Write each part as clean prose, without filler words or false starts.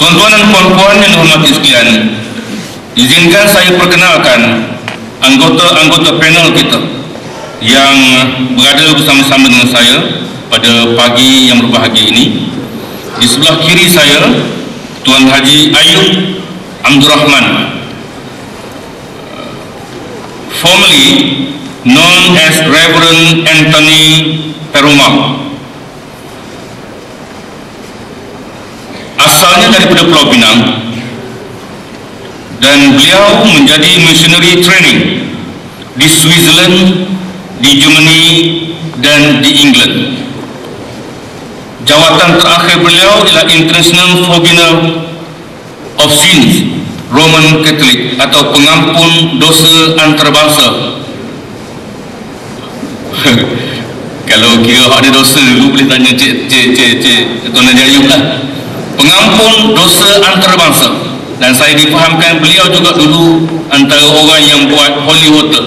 Tuan-tuan dan puan-puan yang dihormati sekalian, izinkan saya perkenalkan anggota-anggota panel kita yang berada bersama-sama dengan saya pada pagi yang berbahagia ini. Di sebelah kiri saya, Tuan Haji Ayub Abdul Rahman, formerly known as Reverend Anthony Perumal. Asalnya daripada Pulau Pinang dan beliau menjadi missionary training di Switzerland, di Germany dan di England. Jawatan terakhir beliau ialah International Forgiver of Sins Roman Catholic atau pengampun dosa antarabangsa. Kalau kira ada dosa dulu boleh tanya Cik Tuan Haji Ayub lah. Pengampun dosa antarabangsa. Dan saya difahamkan beliau juga dulu antara orang yang buat holy water.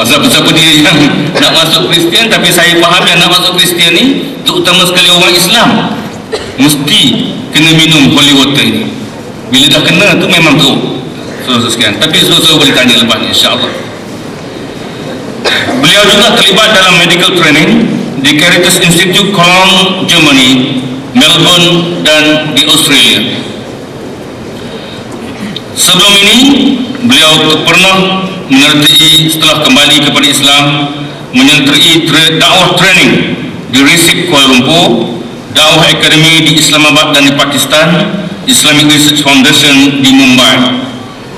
Siapa-siapa dia yang nak masuk Kristian, tapi saya faham yang nak masuk Kristian ni, terutama sekali orang Islam, mesti kena minum holy water ni. Bila dah kena tu memang teruk. Sekian. Tapi saudara boleh tanya lepas ni, insya-Allah. Beliau juga terlibat dalam medical training di Caritas Institute Cologne, Germany, Melbourne dan di Australia. Sebelum ini beliau pernah menyertai, setelah kembali kepada Islam, menyertai dakwah training di RISIC Kuala Lumpur, dakwah akademi di Islamabad dan di Pakistan, Islamic Research Foundation di Mumbai.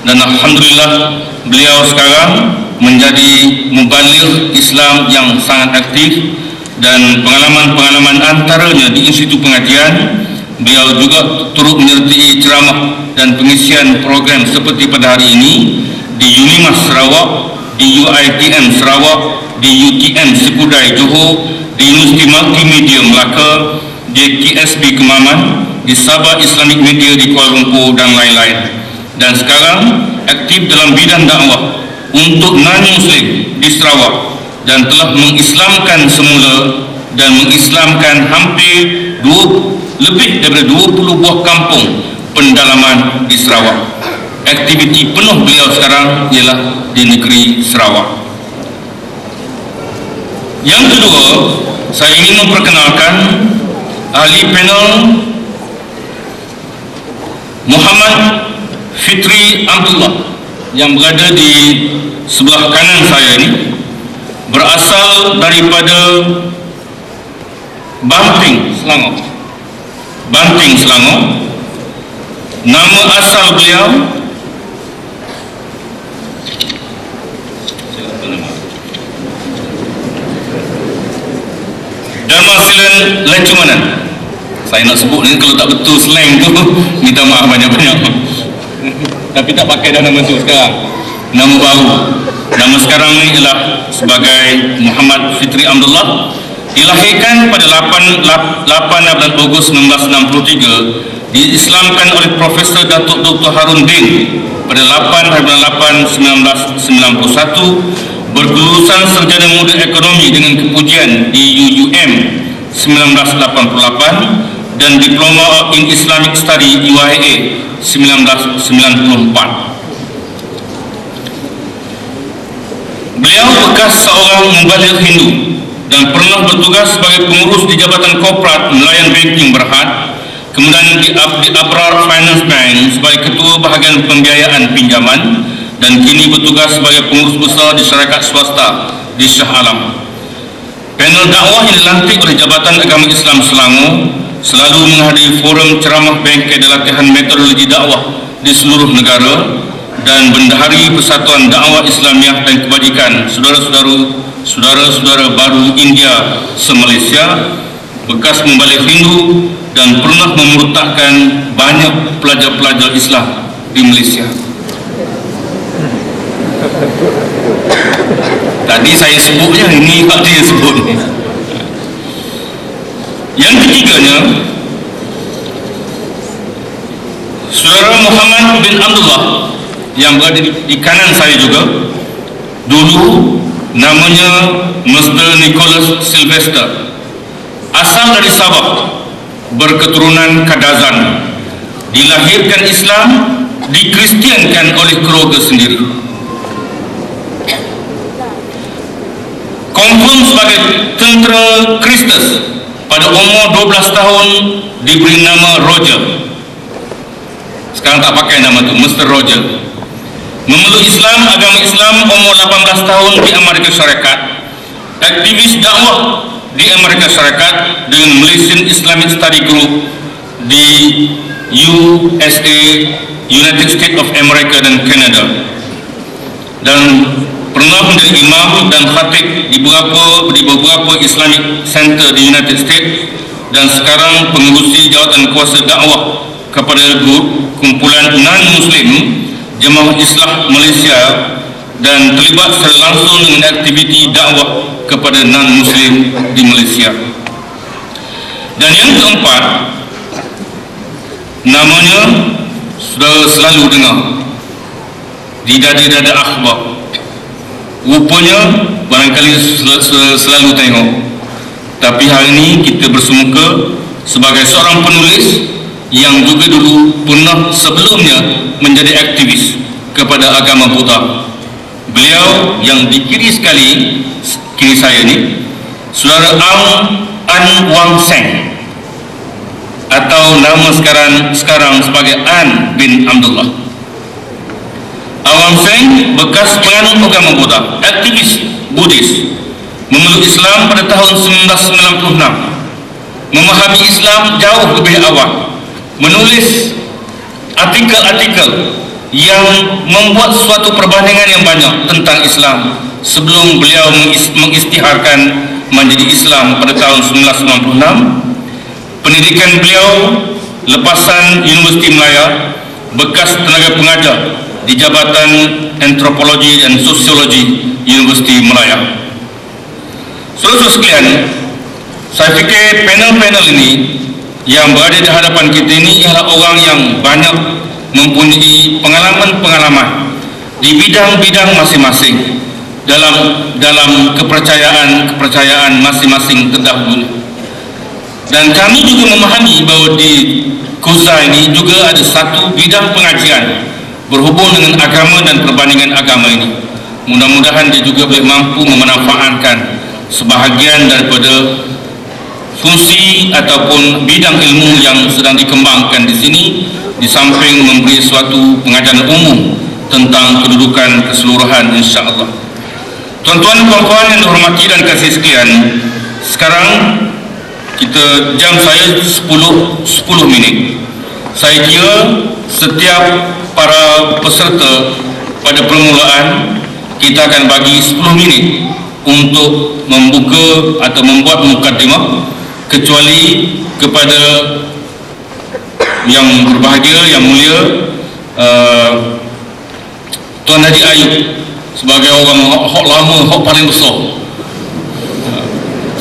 Dan alhamdulillah beliau sekarang menjadi mubaligh Islam yang sangat aktif, dan pengalaman-pengalaman antaranya di Institut Pengajian, beliau juga turut menyertai ceramah dan pengisian program seperti pada hari ini di UNIMAS Sarawak, di UiTM Sarawak, di UTM Sekudai Johor, di Universiti Multimedia Melaka, di KSB Kemaman, di Sabah Islamic Media di Kuala Lumpur dan lain-lain. Dan sekarang aktif dalam bidang dakwah untuk non-Muslim di Sarawak dan telah mengislamkan semula dan mengislamkan hampir lebih daripada 20 buah kampung pendalaman di Sarawak. Aktiviti penuh beliau sekarang ialah di negeri Sarawak. Yang kedua, saya ingin memperkenalkan ahli panel Muhammad Fitri Abdullah yang berada di sebelah kanan saya ini, berasal daripada Banting, Selangor. Nama asal beliau Darmasilan Lecumanan. Saya nak sebut ni, kalau tak betul slang tu minta maaf banyak-banyak. Tapi tak pakai dah nama tu sekarang. Nama baru. Nama sekarang ni ialah sebagai Muhammad Fitri Abdullah. Dilahirkan pada 8 Ogos 1963, diislamkan oleh Profesor Datuk Dr. Harun Din pada 8/8/1991, berkelulusan Sarjana Muda Ekonomi dengan kepujian di UUM 1988 dan Diploma in Islamic Study UIA 1994. Beliau bekas seorang mubaligh Hindu dan pernah bertugas sebagai pengurus di Jabatan Korporat Nelayan Banking Berhad, kemudian di Abrar Finance Bank sebagai Ketua Bahagian Pembiayaan Pinjaman, dan kini bertugas sebagai pengurus besar di syarikat swasta di Shah Alam. Panel dakwah yang dilantik oleh Jabatan Agama Islam Selangor selalu menghadiri forum ceramah bengkel dan latihan metodologi dakwah di seluruh negara, dan bendahari Persatuan Dakwah Islamiah dan Kebajikan saudara-saudara baru India se-Malaysia, bekas mubaligh Hindu dan pernah memurtadkan banyak pelajar-pelajar Islam di Malaysia. Tadi saya sebutnya, ini Pak dia sebut. Yang ketiganya, Saudara Muhammad bin Abdullah yang berada di kanan saya juga. Dulu namanya Mr. Nicholas Sylvester, asal dari Sabah, berketurunan Kadazan, dilahirkan Islam, dikristiankan oleh keluarga sendiri. Confirm sebagai tentera Kristus pada umur 12 tahun, diberi nama Roger. Sekarang tak pakai nama tu, Mr. Roger. Memeluk Islam, agama Islam umur 18 tahun di Amerika Syarikat. Aktivis dakwah di Amerika Syarikat dengan Malaysian Islamic Study Group di USA, United States of America dan Canada, dan pernah menjadi imam dan khatib di beberapa Islamic Center di United States, dan sekarang pengurusi jawatan kuasa dakwah kepada kumpulan non-Muslim Jemaah Islah Malaysia, dan terlibat secara langsung dengan aktiviti dakwah kepada non-Muslim di Malaysia. Dan yang keempat, namanya sudah selalu dengar di dada-dada akhbar. Rupanya barangkali selalu tengok, tapi hari ini kita bersemuka sebagai seorang penulis yang juga dulu pernah sebelumnya menjadi aktivis kepada agama Buddha. Beliau yang di kiri saya ni, Saudara An Wang Seng, atau nama sekarang sebagai An bin Abdullah. Wang Seng bekas penganut agama Buddha, aktivis Buddhis, memeluk Islam pada tahun 1996, memahami Islam jauh lebih awal, menulis artikel-artikel yang membuat suatu perbandingan yang banyak tentang Islam sebelum beliau mengisytiharkan menjadi Islam pada tahun 1996. Pendidikan beliau lepasan Universiti Melaya, bekas tenaga pengajar di Jabatan Antropologi dan Sosiologi Universiti Melaya. Saudara-saudara sekalian, saya fikir panel-panel ini yang berada di hadapan kita ini ialah orang yang banyak mempunyai pengalaman-pengalaman di bidang-bidang masing-masing dalam kepercayaan masing-masing terdahulu. Dan kami juga memahami bahawa di Kuza ini juga ada satu bidang pengajian berhubung dengan agama dan perbandingan agama ini. Mudah-mudahan dia juga boleh mampu memanfaatkan sebahagian daripada fungsi ataupun bidang ilmu yang sedang dikembangkan di sini, di samping memberi suatu pengajaran umum tentang kedudukan keseluruhan, insya-Allah. Tuan-tuan dan puan-puan yang dihormati dan kasih sekalian, sekarang jam saya 10 minit. Saya kira setiap para peserta pada permulaan kita akan bagi 10 minit untuk membuka atau membuat mukadimah, kecuali kepada yang berbahagia, yang mulia, Tuan Haji Ayub sebagai orang hak lama, hak paling besar,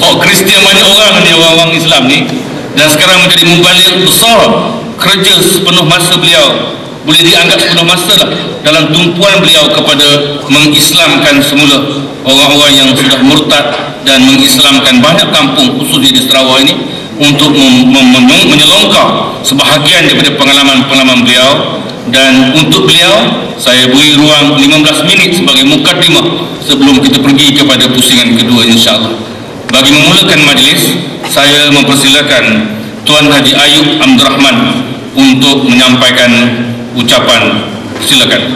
hak Kristian banyak orang ni, orang-orang Islam ni, dan sekarang menjadi mubalik besar. Kerja sepenuh masa beliau, boleh dianggap sepenuh masa lah, dalam tumpuan beliau kepada mengislamkan semula orang-orang yang sudah murtad dan mengislamkan banyak kampung khususnya di Sarawak ini, untuk menyelongkar sebahagian daripada pengalaman-pengalaman beliau. Dan untuk beliau saya beri ruang 15 minit sebagai mukadimah sebelum kita pergi kepada pusingan kedua, insya-Allah. Bagi memulakan majlis, saya mempersilakan Tuan Haji Ayub Abdul Rahman untuk menyampaikan ucapan. Silakan.